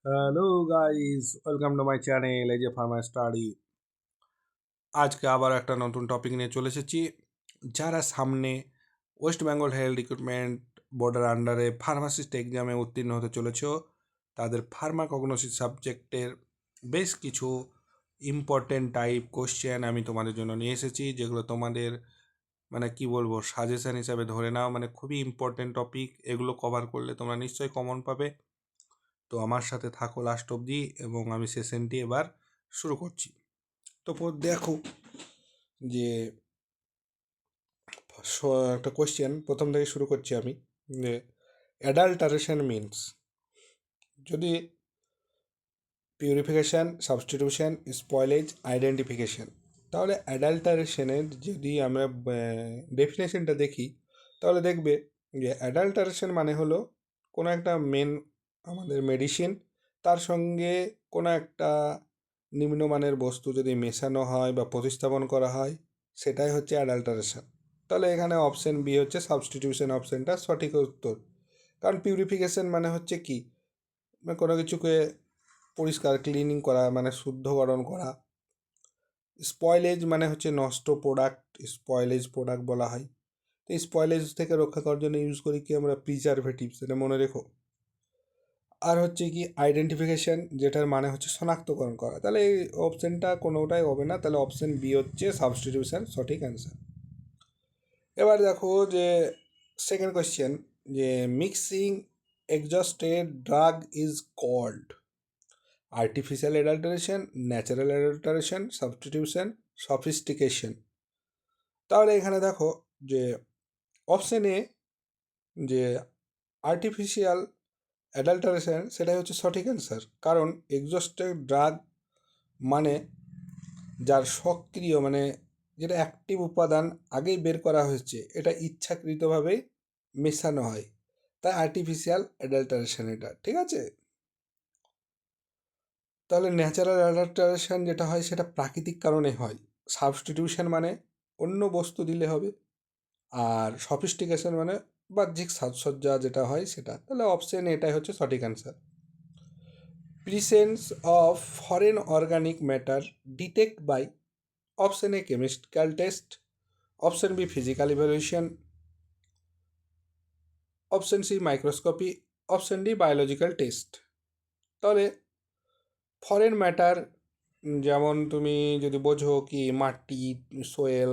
Hello guys, welcome to my channel এই যে Pharma study. আজকে আবার একটা নতুন টপিক নিয়ে চলে এসেছি। যারা সামনে ওয়েস্ট বেঙ্গল হেলথ রিক্রুটমেন্ট বোর্ডের আন্ডারে ফার্মাসিস্ট এক্সামে উত্তীর্ণ হতে চলেছ, তাদের ফার্মাকগনোসিস সাবজেক্টের বেশ কিছু ইম্পর্টেন্ট টাইপ কোশ্চেন আমি তোমাদের জন্য নিয়ে এসেছি, যেগুলো তোমাদের মানে কি বলবো সাজেশন হিসাবে ধরে নাও, মানে খুবই ইম্পর্টেন্ট টপিক। এগুলো কভার করলে তোমরা নিশ্চয়ই কমন পাবে। তো আমার সাথে থাকো লাস্ট অবধি এবং আমি সেশনটি এবার শুরু করছি। তো দেখো যে একটা কোয়েশ্চেন প্রথম থেকে শুরু করছি আমি, যে অ্যাডাল্টারেশন মিনস, যদি পিউরিফিকেশান, সাবস্টিটিউশন, স্পয়েলেজ, আইডেন্টিফিকেশান, তাহলে অ্যাডাল্টারেশনের যদি আমরা ডেফিনেশনটা দেখি, তাহলে দেখবে যে অ্যাডাল্টারেশন মানে হলো কোনো একটা আমাদের মেডিসিন, তার সঙ্গে কোনো একটা নিম্নমানের বস্তু যদি মেশানো হয় বা প্রতিস্থাপন করা হয়, সেটাই হচ্ছে অ্যাডাল্টারেশন। তাহলে এখানে অপশন বি হচ্ছে সাবস্টিটিউশন অপশনটা সঠিক উত্তর। কারণ পিউরিফিকেশন মানে হচ্ছে কি, কোনো কিছুকে পরিষ্কার ক্লিনিং করা, মানে শুদ্ধকরণ করা। স্পয়েলেজ মানে হচ্ছে নষ্ট প্রোডাক্ট, স্পয়েলেজ প্রোডাক্ট বলা হয়। তো স্পয়েলেজ থেকে রক্ষা করার জন্য ইউজ করি কি আমরা প্রিজারভেটিভ, সেটা মনে রেখো। আর হচ্ছে কি আইডেন্টিফিকেশান, যেটার মানে হচ্ছে শনাক্তকরণ করা। তাহলে এই অপশানটা কোনোটাই হবে না, তাহলে অপশান বি হচ্ছে সাবস্টিটিউশন সঠিক অ্যান্সার। এবার দেখো যে সেকেন্ড কোয়েশ্চেন, যে mixing exhausted drug is called artificial adulteration, natural adulteration, substitution, sophistication. তাহলে এখানে দেখো যে অপশন এ, যে আর্টিফিশিয়াল অ্যাডাল্টারেশন, সেটাই হচ্ছে সঠিক অ্যান্সার। কারণ এক্সজস্টেড ড্রাগ মানে যার সক্রিয়, মানে যেটা অ্যাক্টিভ উপাদান আগেই বের করা হয়েছে, এটা ইচ্ছাকৃতভাবেই মেশানো হয়, তাই আর্টিফিশিয়াল অ্যাডাল্টারেশন এটা, ঠিক আছে। তাহলে ন্যাচারাল অ্যাডাল্টারেশন যেটা হয় সেটা প্রাকৃতিক কারণে হয়। সাবস্টিটিউশন মানে অন্য বস্তু দিলে হবে। আর সফিস্টিকেশন মানে বাহ্যিক সাজসজ্জা যেটা হয় সেটা। তাহলে অপশন এটাই হচ্ছে সঠিক answer. Presence of foreign organic matter detect by option A chemical test, option B physical evaluation, option C microscopy, option D biological test. তাহলে ফরেন ম্যাটার, যেমন তুমি যদি বোঝো কি মাটি, সোয়েল,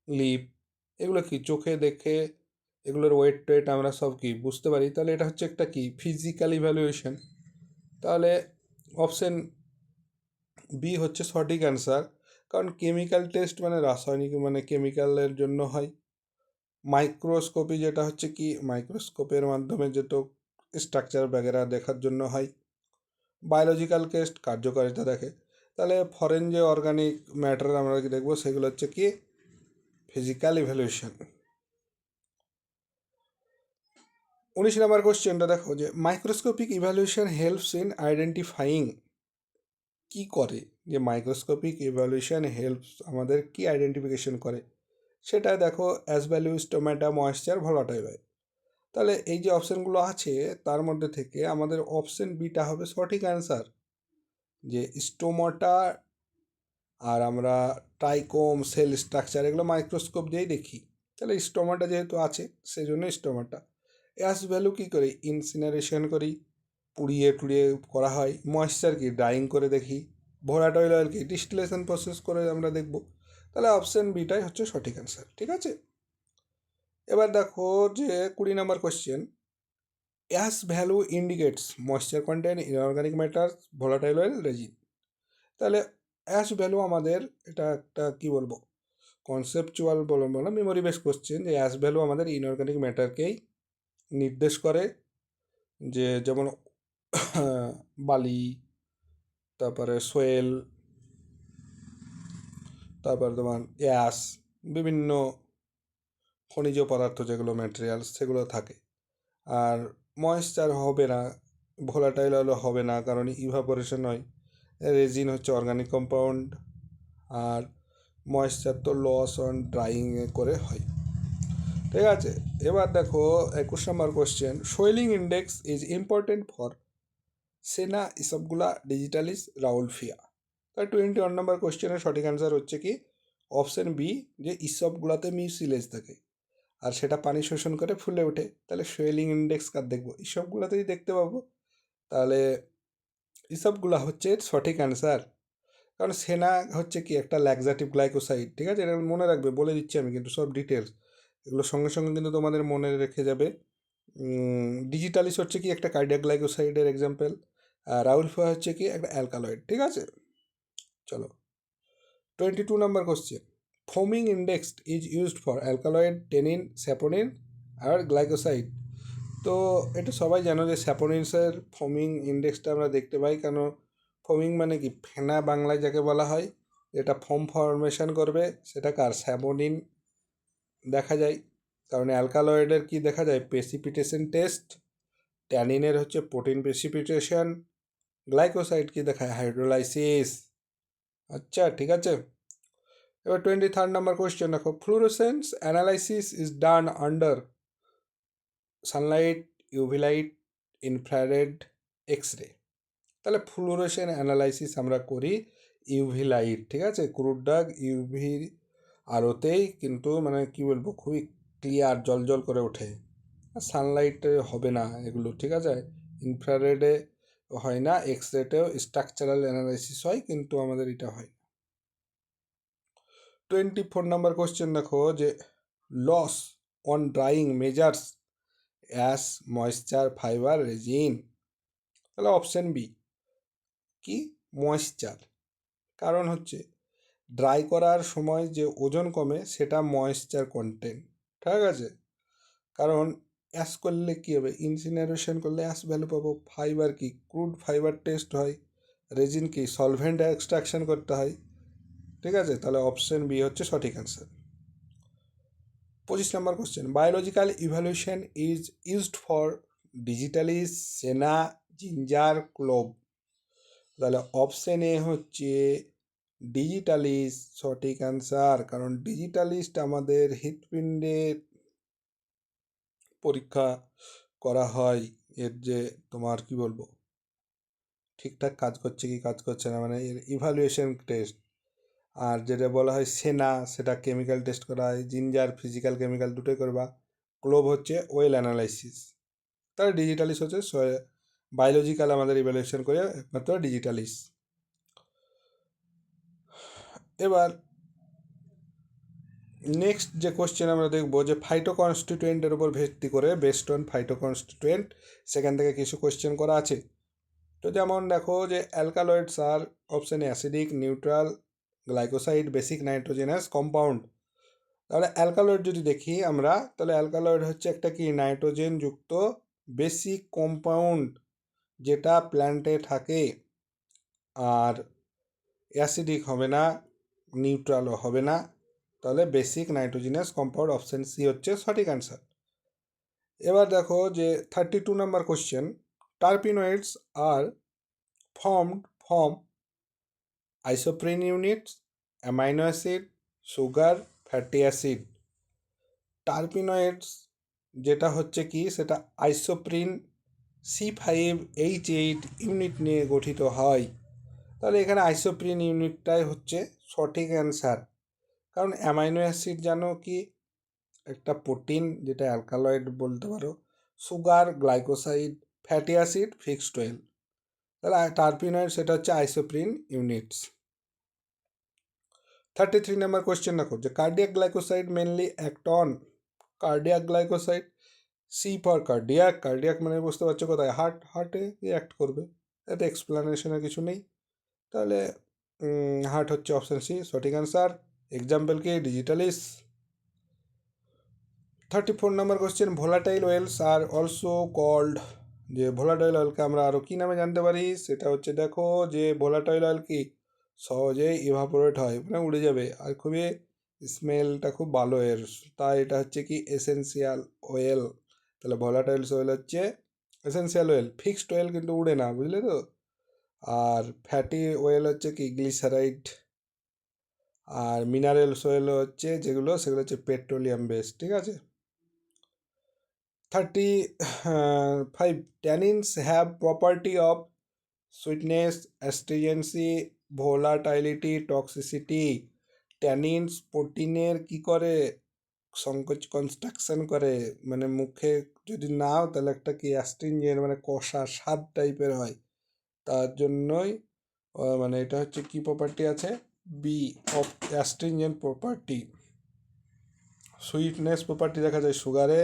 লিপ, এগুলো কি চোখে দেখে এগুলোর ওয়েট টোয়েট আমরা সব কি বুঝতে পারি, তাহলে এটা হচ্ছে একটা কি ফিজিক্যাল ইভ্যালুয়েশন। তাহলে অপশন বি হচ্ছে সঠিক অ্যান্সার। কারণ কেমিক্যাল টেস্ট মানে রাসায়নিক, মানে কেমিক্যালের জন্য হয়। মাইক্রোস্কোপি যেটা হচ্ছে কি মাইক্রোস্কোপের মাধ্যমে যেটা স্ট্রাকচার বগেরা দেখার জন্য হয়। বায়োলজিক্যাল টেস্ট কার্যকারিতা দেখে। তাহলে ফরেন যে অর্গানিক ম্যাটার আমরা কি দেখবো, সেগুলো হচ্ছে কি ফিজিক্যাল ইভ্যালুয়েশন। 19 নম্বর কোশ্চেনটা দেখো, যে microscopic evaluation helps in identifying, কি করে, যে মাইক্রোস্কোপিক ইভ্যালুয়েশন হেল্পস আমাদের কি আইডেন্টিফিকেশন করে, সেটা দেখো as value, stomata, moisture, volatile. তাহলে এই যে অপশানগুলো আছে তার মধ্যে থেকে আমাদের অপশন বিটা হবে সঠিক অ্যান্সার, যে স্টোমাটা আর আমরা ট্রাইকোম, সেল স্ট্রাকচার, এগুলো মাইক্রোস্কোপ দিয়েই দেখি। তাহলে স্টোমাটা যেহেতু আছে সেই জন্য স্টোমাটা। অ্যাস ভ্যালু কী করি, ইনসিনারেশন করি, পুড়িয়ে টুড়িয়ে করা হয়। ময়েশ্চার কি ড্রাইং করে দেখি। ভোলাটাইল অয়েল কি ডিস্টিলেশন প্রসেস করে আমরা দেখব। তাহলে অপশন বিটাই হচ্ছে সঠিক অ্যান্সার, ঠিক আছে। এবার দেখো যে 20 নম্বর question, ash value indicates moisture content, inorganic matter, volatile oil, resin. তাহলে অ্যাস ভ্যালু আমাদের এটা একটা কি বলবো কনসেপচুয়াল বলবো না, মেমোরি বেস কোশ্চেন, যে অ্যাস ভ্যালু আমাদের ইনঅর্গানিক ম্যাটারকেই নির্দেশ করে। যে যেমন বালি, তারপরে সোয়েল, তারপরে তোমার অ্যাস, বিভিন্ন খনিজ পদার্থ যেগুলো ম্যাটেরিয়ালস সেগুলো থাকে। আর ময়েশ্চার হবে না, ভোলাটাইল অয়েল হবে না, কারণ ইভাপোরেশন হয়। রেজিন হচ্ছে অর্গানিক কম্পাউন্ড। আর ময়েশ্চার তো লস অন ড্রাইং করে হয়, ঠিক আছে। এবার দেখো 21 নম্বর question, swelling index is important for senna এসবগুলা ডিজিটালিস রাউলফিয়া। তাই 21 নম্বর কোশ্চেনের সঠিক অ্যান্সার হচ্ছে কি অপশন বি, যে ইসবগুলাতে মিউসিলেজ থাকে আর সেটা পানি শোষণ করে ফুলে ওঠে। তাহলে সোয়েলিং ইন্ডেক্স কার দেখবো? ইসবগুলাতেই দেখতে পাবো। তাহলে ইসবগুলা হচ্ছে সঠিক অ্যান্সার। কারণ সেনা হচ্ছে কি একটা ল্যাক্সাটিভ গ্লাইকোসাইড, ঠিক আছে? এটা মনে রাখবে, বলে দিচ্ছি আমি কিন্তু সব ডিটেলস, এগুলো সঙ্গে সঙ্গে কিন্তু তোমাদের মনে রেখে যাবে। ডিজিটালিস হচ্ছে কি একটা কার্ডিয়াক গ্লাইকোসাইডের এক্সাম্পল, আর রাউলফিয়া হচ্ছে কি একটা অ্যালকালয়েড, ঠিক আছে? চলো 22 নম্বর question, foaming index is used for alkaloid, tannin, saponin আর গ্লাইকোসাইড। তো এটা সবাই জানো যে স্যাপোনিনসের ফোমিং ইন্ডেক্সটা আমরা দেখতে পাই। কেন? ফোমিং মানে কি ফেনা বাংলায় যাকে বলা হয়, এটা ফোম ফর্মেশন করবে, সেটা কার? স্যাপোনিন দেখা যায়। কারণ অ্যালকালয়েডের কি দেখা যায়? Precipitation test. ট্যানিনের হচ্ছে প্রোটিন প্রেসিপিটেশন। গ্লাইকোসাইড কি দেখায়? হাইড্রোলাইসিস। আচ্ছা, ঠিক আছে। এবার 23 নম্বর কোয়েশ্চেন দেখো, fluorescence analysis is done under Sunlight, UV light, infrared, X ray. তাহলে ফ্লুরোসেন্স অ্যানালাইসিস আমরা করি ইউভি লাইট, ঠিক আছে? ক্রুড ডার্ক ইউভি আলোতেই কিন্তু মানে কি বলবো, খুবই ক্লিয়ার জল জল করে ওঠে। আর সানলাইটে হবে না এগুলো, ঠিক আছে? ইনফ্রারেডে হয় না, এক্স রেতেও স্ট্রাকচারাল অ্যানালাইসিস হয়, কিন্তু আমাদের এটা হয়। 24 নম্বর কোশ্চেন দেখো, যে loss on drying measures as moisture, fibre, resin. তাহলে অপশন বি কি ময়েশ্চার। কারণ হচ্ছে ড্রাই করার সময় যে ওজন কমে সেটা ময়েশ্চার কন্টেন্ট, ঠিক আছে? কারণ অ্যাশ করলে কী হবে? ইনসিনারেশন করলে অ্যাশ ভ্যালু পাবো। ফাইবার কি? ক্রুড ফাইবার টেস্ট হয়। রেজিন কি? সলভেন্ট এক্সট্রাকশন করতে হয়, ঠিক আছে? তাহলে অপশন বি হচ্ছে সঠিক answer. 25 number question, biological evaluation is used for digitalis, সেনা, জিঞ্জার, ক্লোভ। তাহলে অপশন এ হচ্ছে ডিজিটালিস্ট সঠিক অ্যান্সার। কারণ ডিজিটালিস্ট আমাদের হৃৎপিণ্ডের পরীক্ষা করা হয়, এর যে তোমার কি বলবো ঠিকঠাক কাজ করছে কি কাজ করছে না, মানে এর ইভ্যালুয়েশন টেস্ট। আর যেটা বলা হয় সেনা, সেটা কেমিক্যাল টেস্ট করা হয়। জিঞ্জার ফিজিক্যাল কেমিক্যাল দুটোই করবা। ক্লোভ হচ্ছে ওয়েল অ্যানালাইসিস। তাহলে ডিজিটালিস হচ্ছে বায়োলজিক্যাল আমাদের ইভ্যালুয়েশন করে একমাত্র ডিজিটালিস। এবার নেক্সট যে কোশ্চেন আমরা দেখবো, যে ফাইটো কনস্টিটুয়েন্টের উপর ভিত্তি করে, বেস্ট অন ফাইটো কনস্টিটুয়েন্ট, সেখান থেকে কিছু কোশ্চেন করা আছে। তো যেমন দেখো, যে অ্যালকালয়েডস আর option acidic, neutral, glycoside, basic nitrogenous compound. তাহলে অ্যালকালয়েড যদি দেখি আমরা, তাহলে অ্যালকালয়েড হচ্ছে একটা কি নাইট্রোজেন যুক্ত বেসিক কম্পাউন্ড, যেটা প্ল্যান্টে থাকে। আর অ্যাসিডিক হবে না, নিউট্রালও হবে না। তাহলে basic nitrogenous compound, option C হচ্ছে সঠিক অ্যান্সার। এবার দেখো, যে 32 নম্বর question, terpenoids are form isoprene units, amino acid, sugar, fatty acid. Terpenoids যেটা হচ্ছে কি, সেটা আইসোপ্রিন C5H8 ইউনিট নিয়ে গঠিত হয়। তাহলে এখানে আইসোপ্রিন ইউনিটটাই হচ্ছে সঠিক অ্যান্সার। কারণ অ্যামাইনো অ্যাসিড জানো কি একটা প্রোটিন, যেটা অ্যালকালয়েড বলতে পারো। Sugar, glycoside, fatty acid, fixed oil. তাহলে টার্পিনয়েড সেটা হচ্ছে আইসোপ্রিন ইউনিটস। 33 নম্বর কোয়েশ্চেন দেখো, যে cardiac glycoside mainly act on. Cardiac glycoside, C for cardiac. Cardiac মানে বুঝতে পারছো কোথায়? হার্টে অ্যাক্ট করবে, এতে এক্সপ্লানেশনের কিছু নেই। তাহলে হার্ট হচ্ছে অপশান সি সঠিক অ্যান্সার। এক্সাম্পল কি? Digitalis. 34 number question, volatile oils are also called. যে ভোলাটাইল অয়েলকে আমরা আরও কী নামে জানতে পারি, সেটা হচ্ছে দেখো, যে ভোলাটাইল অয়েল কি সহজেই ইভাপোরেট হয়, মানে উড়ে যাবে, আর খুবই স্মেলটা খুব ভালো এর, তাই এটা হচ্ছে কি এসেন্সিয়াল অয়েল। তাহলে ভোলাটাইল অয়েল হচ্ছে এসেন্সিয়াল অয়েল। ফিক্সড অয়েল কিন্তু উড়ে না, বুঝলে তো। আর ফ্যাটি অয়েল হচ্ছে কি গ্লিসারাইড। আর মিনারেল অয়েল হচ্ছে যেগুলো, সেগুলো হচ্ছে পেট্রোলিয়াম বেস, ঠিক আছে। 35 tannins have property of sweetness, astringency, volatility, toxicity. Tannins প্রোটিনের কি করে, সংকোচ কনস্ট্রাকশন করে, মানে মুখে যদি নাও তাহলে একটা কি অ্যাস্ট্রিনজেন্ট মানে কষা স্বাদ টাইপের হয়, তার জন্যই মানে এটা হচ্ছে কি প্রপার্টি আছে, B of astringent property. Sweetness property দেখা যায় সুগারে,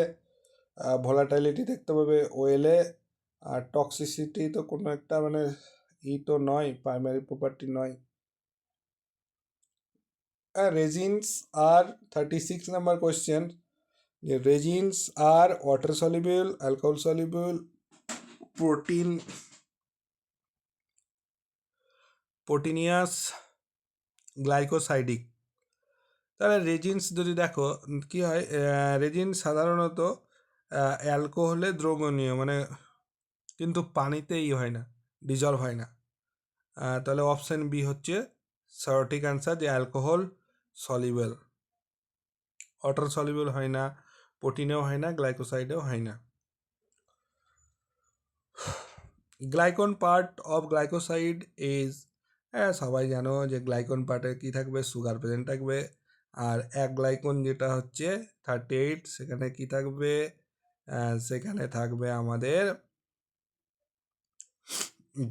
ভোলাটাইলিটি দেখতে পাবে ওয়েলে, আর টক্সিসিটি তো কোনো একটা মানে তো নয়, প্রাইমারি প্রপার্টি নয়। রেজিনস আর 36 নাম্বার কোয়েশ্চেন, যে resins are water soluble, alcohol soluble, protein proteinaceous, glycosidic. তাহলে রেজিনস যদি দেখো কি হয়, রেজিন সাধারণত অ্যালকোহলে দ্রবণীয়, মানে কিন্তু পানিতেই হয় না, ডিজলভ হয় না। তাহলে অপশান বি হচ্ছে সঠিক অ্যান্সার, যে অ্যালকোহল সলিউবল। ওয়াটার সলিউবল হয় না, প্রোটিনেও হয় না, গ্লাইকোসাইডেও হয় না। গ্লাইকন পার্ট অফ গ্লাইকোসাইড ইজ, সবাই জানো যে গ্লাইকন পার্টে কি থাকবে, সুগার প্রেজেন্ট থাকবে। আর এক গ্লাইকন যেটা হচ্ছে 38, সেখানে কি থাকবে, সেখানে থাকবে আমাদের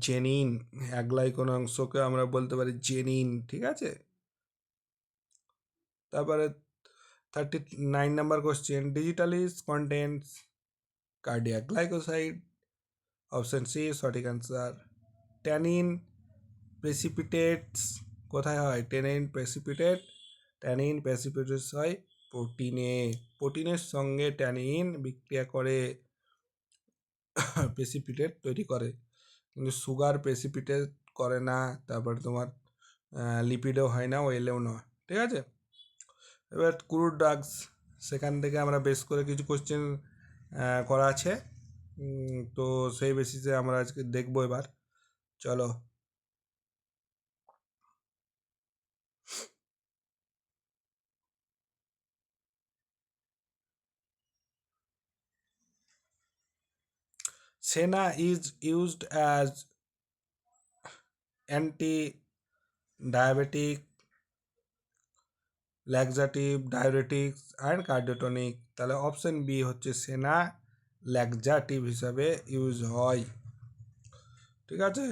জেনিন। এক গ্লাইকন অংশকে আমরা বলতে পারি জেনিন, ঠিক আছে। তারপরে 39 number question, digitalis contents cardiac glycoside. Option C সঠিক অ্যান্সার। ট্যানিন প্রেসিপিটেটস কোথায় হয়, ট্যানিন প্রেসিপিটেটস হয় প্রোটিনে। প্রোটিনের সঙ্গে ট্যানিন বিক্রিয়া করে প্রেসিপিটেট তৈরি করে, কিন্তু সুগার প্রেসিপিটেট করে না। তারপর তোমার লিপিডও হয় না, ওয়েলেও নয়, ঠিক আছে। এবার ক্রুড ড্রাগস, সেখান থেকে আমরা বেশ করে কিছু কোশ্চেন করা আছে, তো সেই বেসিসে আমরা আজকে দেখবো। এবার চলো। Senna is used as anti-diabetic, laxative, diuretics and cardiotonic। তাহলে অপশন বি হচ্ছে সেনা ল্যাক্সাটিভ হিসাবে ইউজ হয়, ঠিক আছে।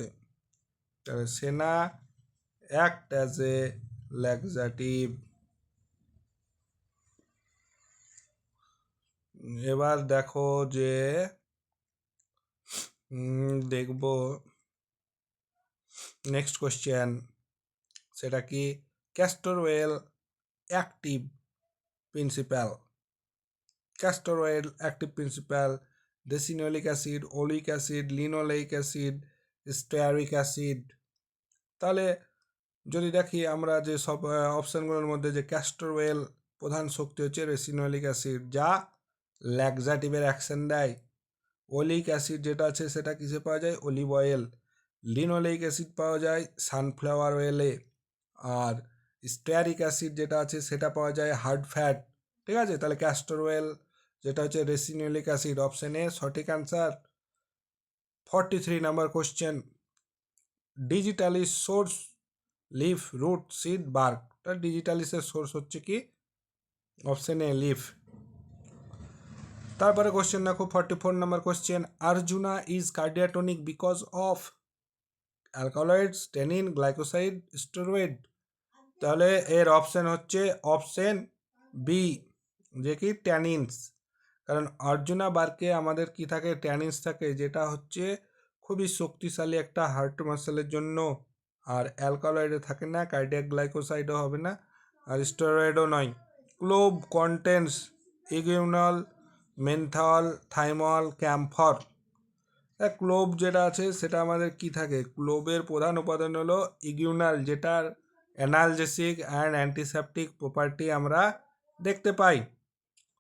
তাহলে সেনা অ্যাক্ট অ্যাজ এ ল্যাক্সাটিভ। এবার দেখো যে দেখবো নেক্সট কোশ্চেন, সেটা কি, castor oil active principle. Castor oil active principle, ricinoleic acid, oleic acid, linoleic acid, stearic acid. তাহলে যদি দেখি আমরা যে সব অপশানগুলোর মধ্যে, যে ক্যাস্টর অয়েল প্রধান শক্তি হচ্ছে রেসিনোলিক অ্যাসিড, যা ল্যাক্সাটিভের অ্যাকশন দেয়। ওলিক অ্যাসিড যেটা আছে সেটা কিসে পাওয়া যায়, অলিভ অয়েল। লিনোলেইক অ্যাসিড পাওয়া যায় সানফ্লাওয়ার অয়েলে। আর স্টেয়ারিক অ্যাসিড যেটা আছে সেটা পাওয়া যায় হার্ড ফ্যাট, ঠিক আছে। তাহলে ক্যাস্টর অয়েল যেটা হচ্ছে রেসিনোলিক অ্যাসিড, অপশন এ সঠিক answer. 43 number question, digitalis source leaf root seed bark. তাহলে ডিজিটালিসের সোর্স হচ্ছে কি, অপশন এ লিফ। তারপরে কোশ্চেন দেখো 44 number question, arjuna is cardiotonic because of alkaloids, tannin, glycoside, steroid. তাহলে এর অপশন হচ্ছে অপশন বি, যে কি ট্যানিনস। কারণ অর্জুনা বার্কে আমাদের কি থাকে, ট্যানিনস থাকে, যেটা হচ্ছে খুবই শক্তিশালী একটা হার্ট মাসেলের জন্য। আর অ্যালকালয়েডে থাকে না, কার্ডিয়াক গ্লাইকোসাইডও হবে না, আর স্টেরয়েডও নয়। Clove contents eugenol, menthol, thymol, camphor. Clove যেটা আছে সেটা আমাদের কি থাকে, ক্লোভের প্রধান উপাদান হলো ইগুইনাল, যেটার অ্যানালজেসিক অ্যান্ড অ্যান্টিসেপটিক প্রপার্টি আমরা দেখতে পাই।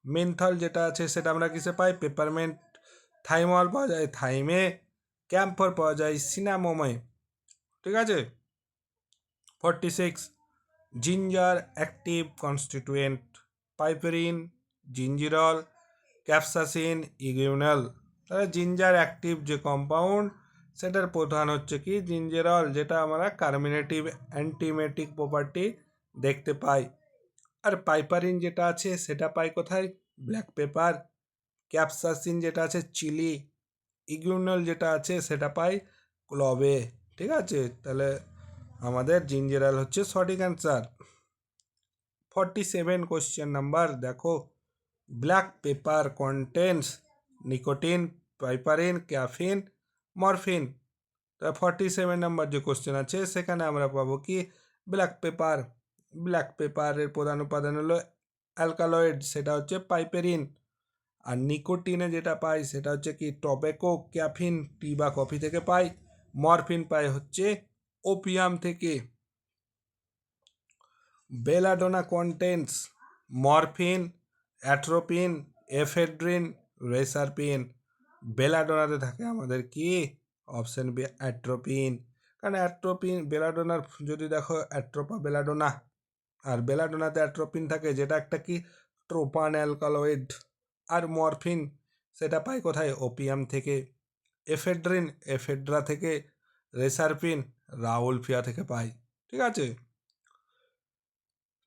মেনথল যেটা আছে সেটা আমরা কিসে পাই, পেপারমেন্ট। থাইমল পাওয়া যায় থাইমে, ক্যাম্ফর পাওয়া যায় সিনামোমে, ঠিক আছে। 46, জিঞ্জার অ্যাক্টিভ কনস্টিটুয়েন্ট, পাইপেরিন, জিঞ্জিরল, ক্যাপসাসিন, ইগুইনাল। তাহলে জিঞ্জার অ্যাক্টিভ যে কম্পাউন্ড সেটার প্রধান হচ্ছে কি জিঞ্জেরল, যেটা আমরা কার্মিনেটিভ অ্যান্টিমেটিক প্রপার্টি দেখতে পাই। আর পাইপারিন যেটা আছে সেটা পাই কোথায়? Black pepper. ক্যাপসাসিন যেটা আছে চিলি। ইগুইনল যেটা আছে সেটা পাই ক্লবে। ঠিক আছে, তাহলে আমাদের জিঞ্জেরাল হচ্ছে সঠিক অ্যান্সার। 47 কোশ্চেন নাম্বার দেখো, black pepper contents nicotine, piperine, caffeine, morphine. তা 47 নাম্বার যে কোশ্চেন আছে সেখানে আমরা পাবো কি ব্ল্যাক পেপার। ব্ল্যাক পেপারের প্রধান উপাদান হলো অ্যালকালয়েড, সেটা হচ্ছে পাইপেরিন। আর নিকোটিনে যেটা পাই সেটা হচ্ছে কি টবেকো, ক্যাফিন টি বা কফি থেকে পাই। মরফিন পাই হচ্ছে ওপিয়াম থেকে। Belladonna contents morphine, atropine, ephedrine, reserpine. বেলাডোনাতে থাকে আমাদের কি অপশন বি অ্যাট্রোপিন। কারণ অ্যাট্রোপিন বেলাডোনার যদি দেখো অ্যাট্রোপা বেলাডোনা, আর বেলাডোনাতে অ্যাট্রোপিন থাকে যেটা একটা কি ট্রোপান অ্যালকালয়েড। আর মরফিন সেটা পাই কোথায়? ওপিয়াম থেকে। এফেড্রিন এফেড্রা থেকে। রেসারপিন রাউলফিয়া থেকে পাই। ঠিক আছে,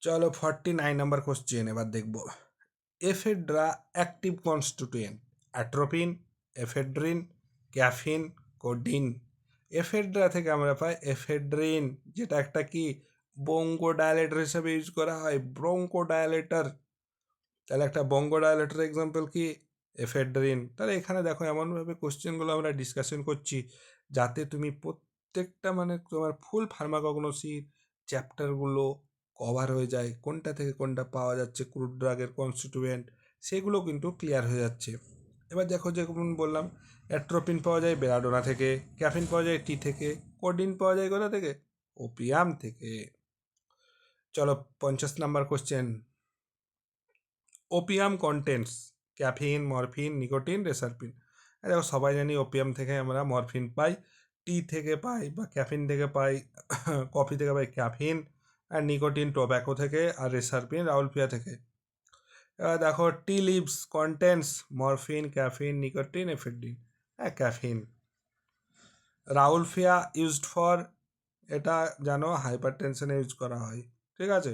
চলো 49 নাম্বার কোশ্চেন এবার দেখব। Ephedra active constituent atropine, ephedrine, caffeine, codeine. Ephedra থেকে আমরা পাই এফেড্রিন, যেটা একটা কি বঙ্গোডায়ালেটর হিসেবে ইউজ করা হয়, ব্রঙ্কোডায়ালেটর। তাহলে একটা বঙ্গোডায়ালেটর এক্সাম্পল কি এফেড্রিন। তাহলে এখানে দেখো এমনভাবে কোশ্চেনগুলো আমরা ডিসকাশন করছি যাতে তুমি প্রত্যেকটা মানে তোমার ফুল ফার্মাকগনোসির চ্যাপ্টারগুলো কভার হয়ে যায়, কোনটা থেকে কোনটা পাওয়া যাচ্ছে ক্রুড ড্রাগের কনস্টিটিউয়েন্ট সেগুলো কিন্তু ক্লিয়ার হয়ে যাচ্ছে। এবার দেখো যেমন বললাম অ্যাট্রোপিন পাওয়া যায় বেলাডোনা থেকে, ক্যাফিন পাওয়া যায় টি থেকে, কোডিন পাওয়া যায় কোথা থেকে? ওপিয়াম থেকে। চলো 50 number question. Opium contents caffeine, morphine, nicotine, reserpine. দেখো সবাই জানি ওপিয়াম থেকে আমরা মরফিন পাই, টি থেকে পাই বা ক্যাফিন থেকে পাই, কফি থেকে পাই ক্যাফিন, আর নিকোটিন টোব্যাকো থেকে, আর রেসারপিন রাউলফিয়া থেকে। এবার দেখো tea leaves contents morphine, caffeine, nicotine, ephedrine. হ্যাঁ ক্যাফিন। রাউলফিয়া ইউজড ফর, এটা জানো হাইপার টেনশনে ইউজ করা হয়। ঠিক আছে,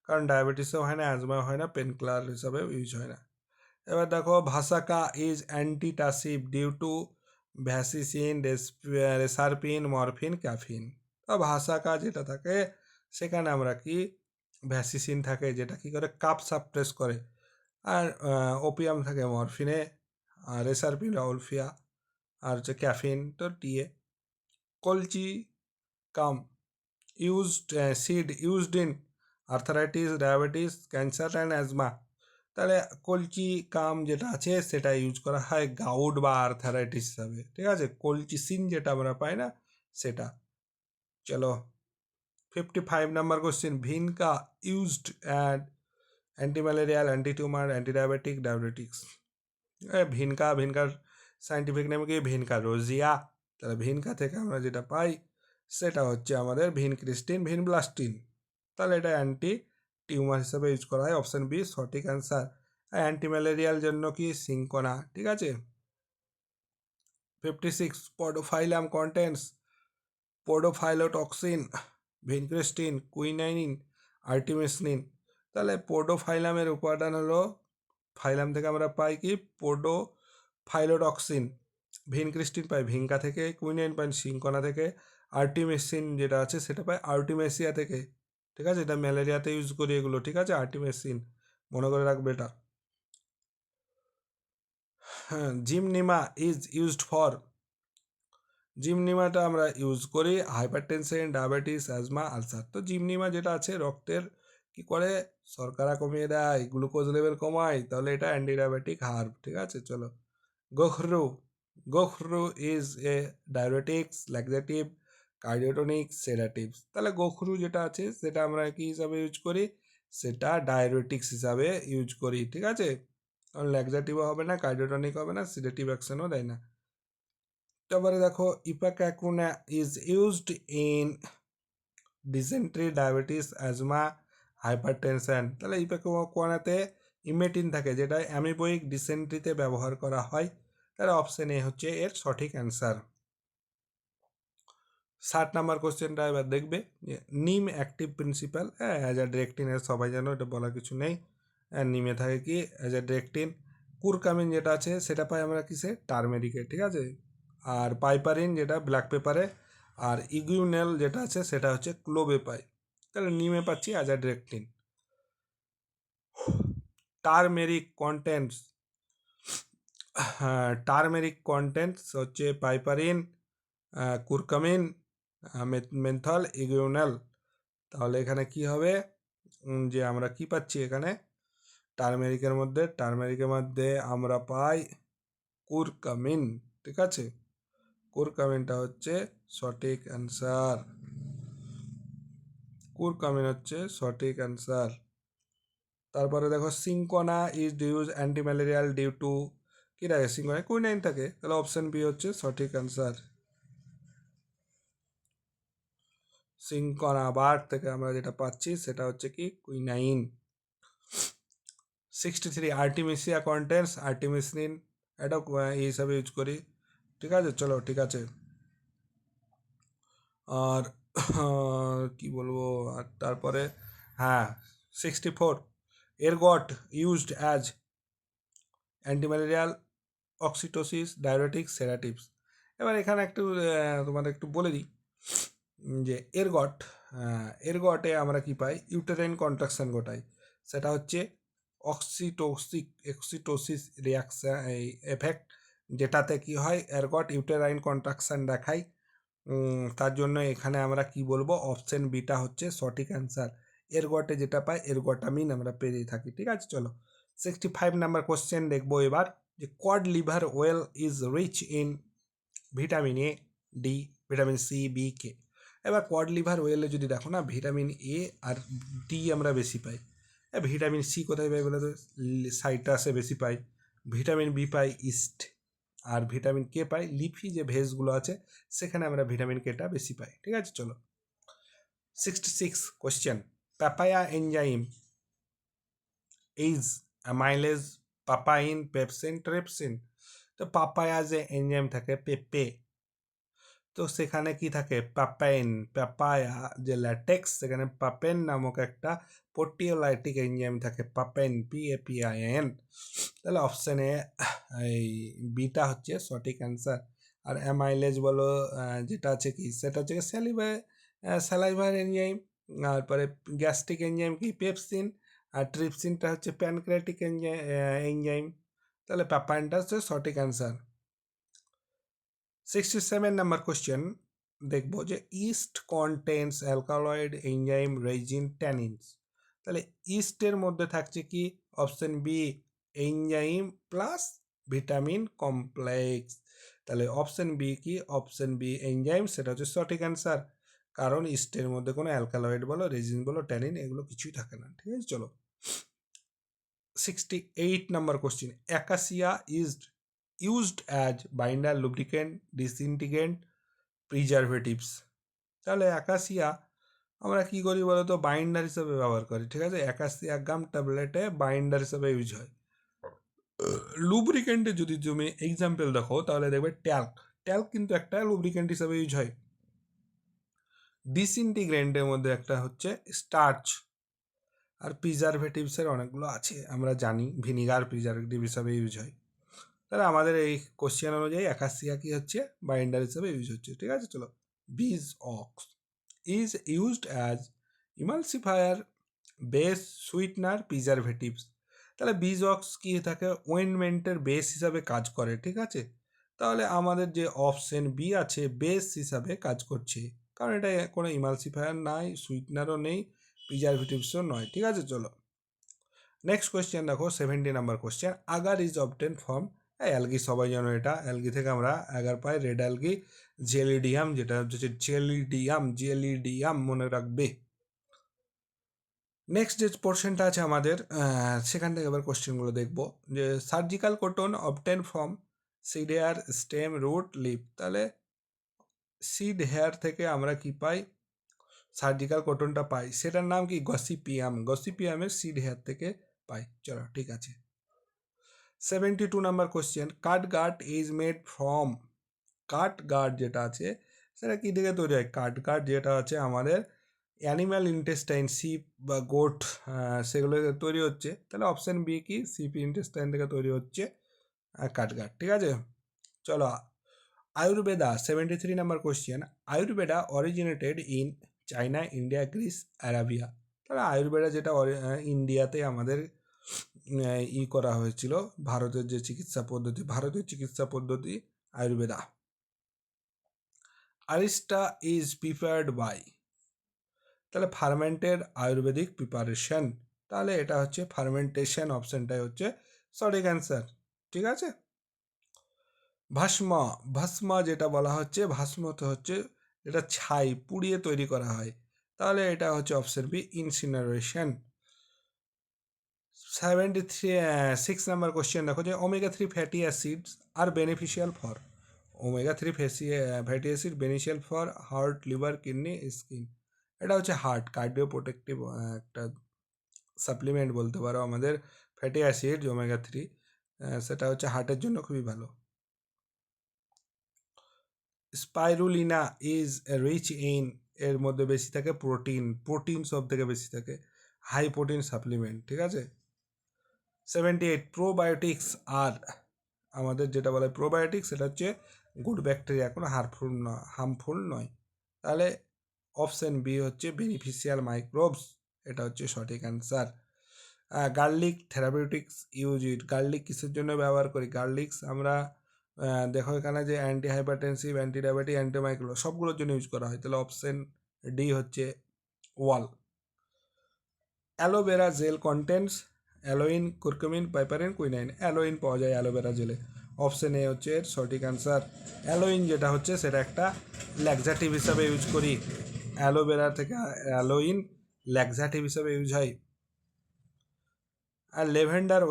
কারণ ডায়াবেটিসও হয় না, অ্যাজমাও হয় না, পেন কিলার হিসাবে ইউজ হয় না। এবার দেখো vasaka is antitussive due to vasicine, reserpine, morphine, caffeine. তো ভাসাকা যেটা থাকে সেখানে আমরা কি ভ্যাসিসিন থাকে যেটা কি করে কাপ সাপ্রেস করে, আর ওপিয়াম থাকে মরফিনে, আর রেসারপিন রাউলফিয়া, আর হচ্ছে ক্যাফিন তো tea. Colchicum used seed used in arthritis, diabetes, cancer and asthma. তাহলে কলচি কাম যেটা আছে সেটা ইউজ করা হয় গাউড বা আর্থারাইটিস হিসাবে। ঠিক আছে, কলচিসিন যেটা আমরা পাই না সেটা। চলো 55 number question. Vinca used and antimalarial, antitumour, antidiabetic, diabetics. ভিনকার সাইন্টিফিক নেম কি? Vinca rosea. তাহলে ভিনকা থেকে আমরা যেটা পাই সেটা হচ্ছে আমাদের ভিনক্রিস্টিন, ভিনব্লাস্টিন। তাহলে এটা অ্যান্টি টিউমার হিসাবে ইউজ করা হয়, অপশন বি সঠিক অ্যান্সার। আর অ্যান্টিম্যালেরিয়াল জন্য কি সিঙ্কোনা। ঠিক আছে। 56 পডোফাইলাম কন্টেন্টস পোডোফাইলোটক্সিন, ভিনক্রিস্টিন, কুইনাইনিন, আর্টিমিসনিন। তাহলে পোডোফাইলামের উপাদান হলো, ফাইলাম থেকে আমরা পাই কি পোডোফাইলোটক্সিন, ভিনক্রিস্টিন পাই ভিনকা থেকে, কুইনাইন পাই সিঙ্কোনা থেকে, আর্টিমেসিন যেটা আছে সেটা পাই আর্টিমেসিয়া থেকে। ঠিক আছে, এটা ম্যালেরিয়াতে ইউজ করি এগুলো। ঠিক আছে, আর্টিমেসিন মনে করে রাখবে এটা। হ্যাঁ, জিমনিমা ইজ ইউজড ফর, জিমনিমাটা আমরা ইউজ করি হাইপারটেনশন, ডায়াবেটিস, অ্যাজমা, আলসার। তো জিমনিমা যেটা আছে রক্তের কি করে শর্করা কমিয়ে দেয়, গ্লুকোজ লেভেল কমায়, তাহলে এটা অ্যান্টি ডায়াবেটিক হার্ব। ঠিক আছে, চলো গোখরু। গোখরু ইজ এ ডায়াবেটিক্স, ল্যাক্সেটিভ, কার্ডিওটনিক, সেডাটিভস। তাহলে গোখরু যেটা আছে সেটা আমরা কি হিসাবে ইউজ করি? সেটা ডায়াবেটিক্স হিসাবে ইউজ করি। ঠিক আছে, কারণ ল্যাক্সেটিভও হবে না, কার্ডিওটনিক হবে না, সেডেটিভ অ্যাকশনও দেয় না। তারপরে দেখো ipecacuanha is used in dysentery, diabetes, asthma, hypertension. তাহলে ইপাক্যাকুনাতে ইমেটিন থাকে যেটা অ্যামিবোইক ডিসেন্ট্রিতে ব্যবহার করা হয়। তাহলে অপশন এ হচ্ছে এর সঠিক অ্যান্সার। 60 নাম্বার কোশ্চেনটা এবার দেখবে যে নিম অ্যাক্টিভ প্রিন্সিপাল, হ্যাঁ অ্যাজ আ ডিরেক্টিনের সবাই জানো, এটা বলার কিছু নেই। নিমে থাকে কি অ্যাজ আ ডিরেক্টিন। কুরকামিন যেটা আছে সেটা পাই আমরা কিসে, টার্মেরিকে, ঠিক আছে। আর পাইপারিন যেটা ব্ল্যাক পেপারে, আর ইগুইনেল যেটা আছে সেটা হচ্ছে ক্লোবে পাই। তাহলে নিমে পাচ্ছি অ্যাজ আ ডিরেক্টিন। টার্মেরিক কন্টেন্টস, হ্যাঁ টার্মেরিক কন্টেন্টস হচ্ছে পাইপারিন, কুরকামিন, মেন্থল, ইগুইনেল। তাহলে এখানে কি হবে, যে আমরা কি পাচ্ছি এখানে টার্মেরিকের মধ্যে আমরা পাই কুরকামিন, ঠিক আছে। কুরকামিনটা হচ্ছে সঠিক অ্যান্সার, কুরকামিন হচ্ছে সঠিক অ্যান্সার। তারপরে দেখো cinchona is use anti malarial due to, কি থাকে সিঙ্কোনা কুইনাইন থাকে, তাহলে অপশন বি হচ্ছে সঠিক অ্যান্সার। সিঙ্কোনা বার্ড থেকে আমরা যেটা পাচ্ছি সেটা হচ্ছে কি কুইনাইন। 63 আর্টিমিসিয়া কন্টেন্টস আর্টিমিসিন, এটাও এই হিসাবে ইউজ করি, ঠিক আছে। চলো ঠিক আছে। আর কি বলবো, আর তারপরে হ্যাঁ 64 ergot used as antimalarial, অক্সিটোসিস, diuretics, সেডাটিভস। এবার এখানে একটু তোমাদের একটু বলে দিই যে এরগটে আমরা কি পাই, ইউটেরাইন কন্ট্রাকশন ঘটাই, সেটা হচ্ছে অক্সিটোসিস রিয়াকশন এই এফেক্ট, যেটাতে কি হয় এরগট ইউটেরাইন কন্ট্রাকশন দেখায়। তার জন্য এখানে আমরা কি বলবো, অপশন বিটা হচ্ছে সঠিক অ্যান্সার। এরগটে যেটা পাই এরগটামিন আমরা পেয়ে থাকি, ঠিক আছে। চলো 65 নাম্বার কোশ্চেন দেখবো এবার, যে cod liver oil is rich in vitamin A, D, vitamin C, B, K. এবার কড লিভার ওয়েলে যদি দেখো না, ভিটামিন এ আর ডি আমরা বেশি পাই। ভিটামিন সি কোথায় পাই বলে তো, সাইট্রাসে বেশি পাই। ভিটামিন বি পাই ইস্ট, আর ভিটামিন কে পাই লিফি যে ভেজগুলো আছে সেখানে আমরা ভিটামিন কেটা বেশি পাই, ঠিক আছে। চলো 66 question, papaya enzyme is amylase, papain, pepsin, trypsin. তো পাপায়া যে এনজাইম থাকে পেপে, তো সেখানে কি থাকে পাপাইন, পাপায়া যে ল্যাটেক্স সেখানে পাপেন নামক একটা প্রোটিওলাইটিক এনজাইম থাকে, পাপেন, PAPIN। তাহলে অপশানে এই বিটা হচ্ছে সঠিক অ্যান্সার। আর অ্যামাইলেজ বলো যেটা আছে কি সেটা হচ্ছে স্যালাইভার এনজাইম, তারপরে গ্যাস্ট্রিক এনজাইম কি পেপসিন, আর ট্রিপসিনটা হচ্ছে প্যানক্রিয়াটিক এনজাইম। তাহলে পাপাইনটা হচ্ছে সঠিক অ্যান্সার। 67 নাম্বার কোশ্চেন দেখবো, যে yeast contents alkaloid enzyme resin tannins. তাহলে ইস্টের মধ্যে থাকছে কি, option B enzyme plus vitamin complex. তাহলে অপশন বি কি, অপশন বি এনজাইম, সেটা হচ্ছে সঠিক অ্যান্সার। কারণ ইস্টের মধ্যে কোনো অ্যালকালয়েড বলো, রেজিন বলো, ট্যানিন এগুলো কিছুই থাকে না, ঠিক আছে। চলো 68 number question, অ্যাকাসিয়া is used as binder, lubricant, disintegrant, preservatives। তাহলে অ্যাকাসিয়া আমরা কি করি বলো তো, বাইন্ডার হিসেবে ব্যবহার করি, ঠিক আছে। অ্যাকাসিয়া গাম ট্যাবলেটে বাইন্ডার হিসেবে ইউজ হয়। লুব্রিকেন্টে যদি তুমি এক্সাম্পল দেখো তাহলে দেখবে ট্যাল্ক কিন্তু একটা লুব্রিকেন্ট হিসেবে ইউজ হয়। ডিসইন্টিগ্রেন্টের মধ্যে একটা হচ্ছে স্টার্চ। আর প্রিজারভেটিভসের অনেকগুলো আছে আমরা জানি, ভিনিগার প্রিজারভেটিভ হিসাবে ইউজ হয়। তাহলে আমাদের এই কোশ্চেন অনুযায়ী অ্যাকাসিয়া কি হচ্ছে, বাইন্ডার হিসেবে ইউজ হচ্ছে, ঠিক আছে। চলো beeswax is used as emulsifier, base, sweetener, preservatives. তাহলে বিজ অক্স কি থাকে, ওয়েনমেন্টের বেস হিসাবে কাজ করে, ঠিক আছে। তাহলে আমাদের যে অপশন বি আছে বেস হিসাবে কাজ করছে, কারণ এটা কোনো ইমালসিফায়ার নাই, সুইটনারও নেই, প্রিজারভেটিভসও নয়, ঠিক আছে। চলো নেক্সট কোয়েশ্চেন দেখো 70 number question, agar is obtain from, algae সবাই জানো, এটা অ্যালগি থেকে আমরা আগার পাই, রেড অ্যালগি, জেলিডিয়াম, যেটা হচ্ছে জেলিডিয়াম মনে রাখবে। নেক্সট যে পোর্শনটা আছে আমাদের সেখান থেকে এবার কোশ্চেনগুলো দেখবো, যে surgical cotton obtain from seed hair, stem, root, lip. তাহলে সিড হেয়ার থেকে আমরা কি পাই, সার্জিক্যাল কটনটা পাই, সেটার নাম কি গসিপিয়ামের সিড হেয়ার থেকে পাই। চলো ঠিক আছে। 72 number question, catgut is made from, catgut যেটা আছে সেটা কী থেকে তৈরি হয়? কার্ড যেটা আছে আমাদের অ্যানিম্যাল ইন্টেস্টাইন, শিপ বা গোট, সেগুলো থেকে তৈরি হচ্ছে। তাহলে অপশান বি কি, শিপ ইন্টেস্টাইন থেকে তৈরি হচ্ছে কাঠগার্ড। ঠিক আছে, চলো Ayurveda 73 number question. Ayurveda originated in China, India, Greece, Arabia. তাহলে আয়ুর্বেদা যেটা ইন্ডিয়াতে আমাদের করা হয়েছিল, ভারতের যে চিকিৎসা পদ্ধতি, ভারতীয় চিকিৎসা পদ্ধতি আয়ুর্বেদা। আরিস্টা ইজ প্রিপেয়ার্ড বাই, তাহলে ফার্মেন্টেড আয়ুর্বেদিক প্রিপারেশন। তাহলে এটা হচ্ছে ফার্মেন্টেশন, অপশানটাই হচ্ছে সঠিক অ্যান্সার। ঠিক আছে, ভস্মা যেটা বলা হচ্ছে, ভস্ম তো হচ্ছে যেটা ছাই পুড়িয়ে তৈরি করা হয়, তাহলে এটা হচ্ছে option B incineration. 6 number question দেখো যে omega 3 fatty acids are beneficial for, omega 3 fatty acid beneficial for heart, liver, kidney, skin. এটা হচ্ছে হার্ট কার্ডিও প্রোটেক্টিভ একটা সাপ্লিমেন্ট বলতে পারো আমাদের, ফ্যাটি অ্যাসিড ওমেগা 3, সেটা হচ্ছে হার্টের জন্য খুবই ভালো। স্পাইরুলিনা ইজ রিচ ইন, এর মধ্যে বেশি থাকে প্রোটিন সব থেকে বেশি থাকে, হাই প্রোটিন সাপ্লিমেন্ট। ঠিক আছে, 78 প্রোবায়োটিক্স আর, আমাদের যেটা বলে প্রোবায়োটিক্স সেটা হচ্ছে গুড ব্যাকটেরিয়া, কোনো হার্মফুল নয়। তাহলে অপশন বি হচ্ছে বেনিফিশিয়াল মাইক্রোবস, এটা হচ্ছে সঠিক answer. Garlic therapeutics use it, garlic কিসের জন্য ব্যবহার করি? গার্লিক্স আমরা দেখো এখানে যে anti hypertensive, anti diabetic, antimicro সবগুলোর জন্য ইউজ করা হয়। তাহলে অপশন ডি হচ্ছে all. Aloe vera gel contents aloin, curcumin, piperine, quinine. Aloin পাওয়া যায় অ্যালোভেরা জেলে, অপশন এ হচ্ছে এর সঠিক অ্যান্সার। অ্যালোইন যেটা হচ্ছে সেটা একটা ল্যাক্সাটিভ হিসাবে ইউজ করি, অ্যালোভেরা থেকে অ্যালোইন ল্যাক্সাটিভ হিসাবে ইউজ হয়। আর lavender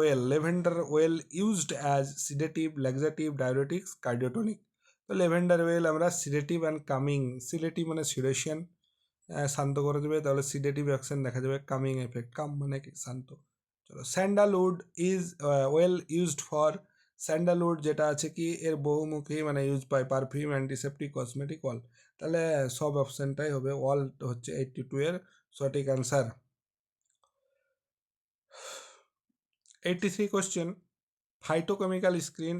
oil used as sedative, laxative, diuretics, cardiotonic. তো লেভেন্ডার ওয়েল আমরা সিডেটিভ অ্যান্ড কামিং, সিডেটিভ মানে সিডেশন, শান্ত করে দেবে, তাহলে সিডেটিভ অ্যাকশন দেখা যাবে, কামিং এফেক্ট, কাম মানে কি শান্ত। চলো sandalwood is well used for, sandalwood যেটা আছে কি এর বহুমুখী মানে ইউজ পায় পারফিউম, অ্যান্টিসেপ্টিক, কসমেটিক, অল। তাহলে সব অপশানটাই হবে অল, হচ্ছে 82 এর সঠিক answer. 83 question. Phytochemical screen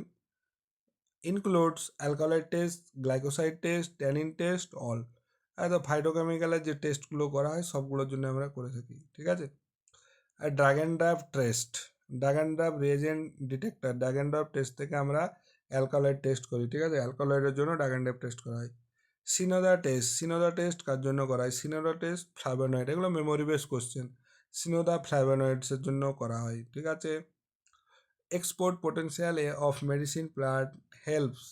includes alkaloid test, glycoside test, tannin test, all. তো ফাইটোকেমিক্যালের যে টেস্টগুলো করা হয় সবগুলোর জন্য আমরা করে থাকি। ঠিক আছে, আর drag and drop test, drag and drop reagent detector, drag and drop test থেকে আমরা অ্যালকালয়েড টেস্ট করি। ঠিক আছে, অ্যালকালয়েডের জন্য ড্রাগ অ্যান্ড ড্রপ টেস্ট করা হয়। সিনোদা টেস্ট কার জন্য করা হয়? সিনোদা টেস্ট ফ্ল্যাভোনয়েড, এগুলো মেমোরি বেস কোশ্চেন, সিনোদা ফ্ল্যাভোনয়েডসের জন্য করা হয়। ঠিক আছে, export potential of medicine plant helps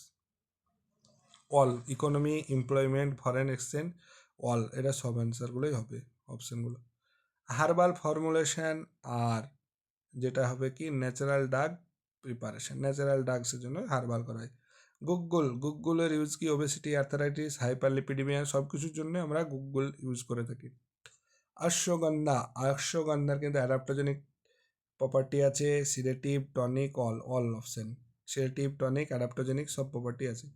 all, economy, employment, foreign exchange, all. এটা সব অ্যান্সারগুলোই হবে অপশানগুলো। হার্বাল ফর্মুলেশন আর যেটা হবে কি ন্যাচারাল ড্রাগ প্রিপারেশন, ন্যাচারাল ড্রাগসের জন্য হার্বাল করা হয়। গুগলের ইউজ কি ওবেসিটি, আর্থারাইটিস, হাইপারলিপিডিমিয়া সব কিছুর জন্য আমরা গুগল ইউজ করে থাকি। অশ্বগন্ধার কিন্তু অ্যাডাপ্টোজেনিক প্রপার্টি আছে, sedative, tonic, all option, sedative, tonic, adaptogenic সব প্রপার্টি আছে।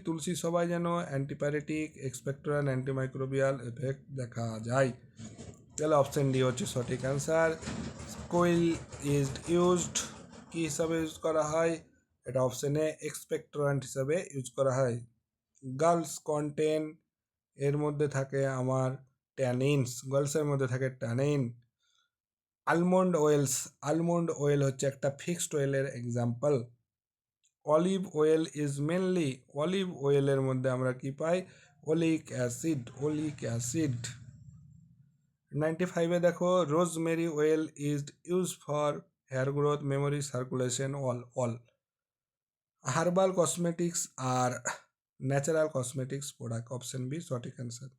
তুলসী সবাই যেন অ্যান্টিপাইরেটিক, এক্সপেক্টরাল, অ্যান্টিমাইক্রোবিয়াল এফেক্ট দেখা যায়। তাহলে অপশন ডি হচ্ছে সঠিক অ্যান্সার। কোয়েল ইজ ইউজড কী হিসাবে ইউজ করা হয়? এটা অপশানে এক্সপেক্টরেন্ট হিসাবে ইউজ করা হয়। গার্লস কন্টেন, এর মধ্যে থাকে আমার ট্যানিনস, গার্লসের মধ্যে থাকে ট্যানিন। আলমন্ড অয়েল হচ্ছে একটা ফিক্সড অয়েলের এক্সাম্পল। অলিভ অয়েলের মধ্যে আমরা কি পাই? Oleic acid. 95 দেখো rosemary oil is use for hair growth, memory, circulation, all. Herbal cosmetics আর natural cosmetics product, option B সঠিক answer.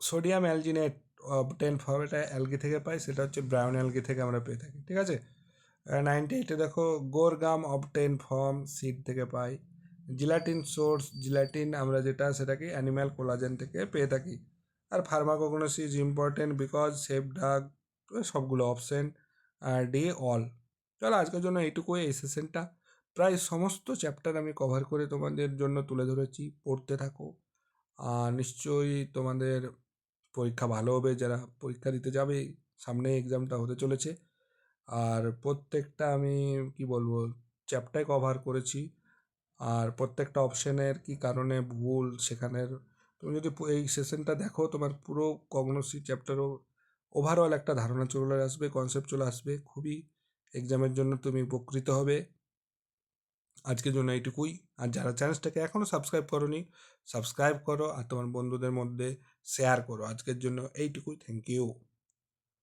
Sodium alginate obtain from, এটা অ্যালগি থেকে পাই, সেটা হচ্ছে ব্রাউন অ্যালগি থেকে আমরা পেয়ে থাকি। ঠিক আছে, 98 দেখো গোরগাম অবটেন ফর্ম সিড থেকে পাই। জিলাটিন আমরা যেটা সেটাকে অ্যানিম্যাল কোলাজেন থেকে পেয়ে থাকি। আর pharmacognosy is important because safe drug, সবগুলো অপশন ডি অল। চলো আজকের জন্য এইটুকুই এই সেশনটা। প্রায় সমস্ত চ্যাপ্টার আমি কভার করে তোমাদের জন্য তুলে ধরেছি, পড়তে থাকো। আর নিশ্চয়ই তোমাদের পরীক্ষা ভালো হবে, যারা পরীক্ষা দিতে যাবে, সামনে এক্সামটা হতে চলেছে। আর প্রত্যেকটা আমি কি বলবো চ্যাপ্টার কভার করেছি, আর প্রত্যেকটা অপশনের কি কারণে ভুল সেখানের, তুমি যদি এই সেশনটা দেখো তোমার পুরো কগনোসি চ্যাপ্টারও ওভারঅল একটা ধারণা চলে আসবে, কনসেপ্ট চলে আসবে, খুবই এক্সামের জন্য তুমি উপকৃত হবে। আজকের জন্য এইটুকুই। আর যারা চ্যানেলটাকে এখনও সাবস্ক্রাইব করোনি, সাবস্ক্রাইব করো আর তোমার বন্ধুদের মধ্যে শেয়ার করো। আজকের জন্য এইটুকুই, থ্যাংক ইউ।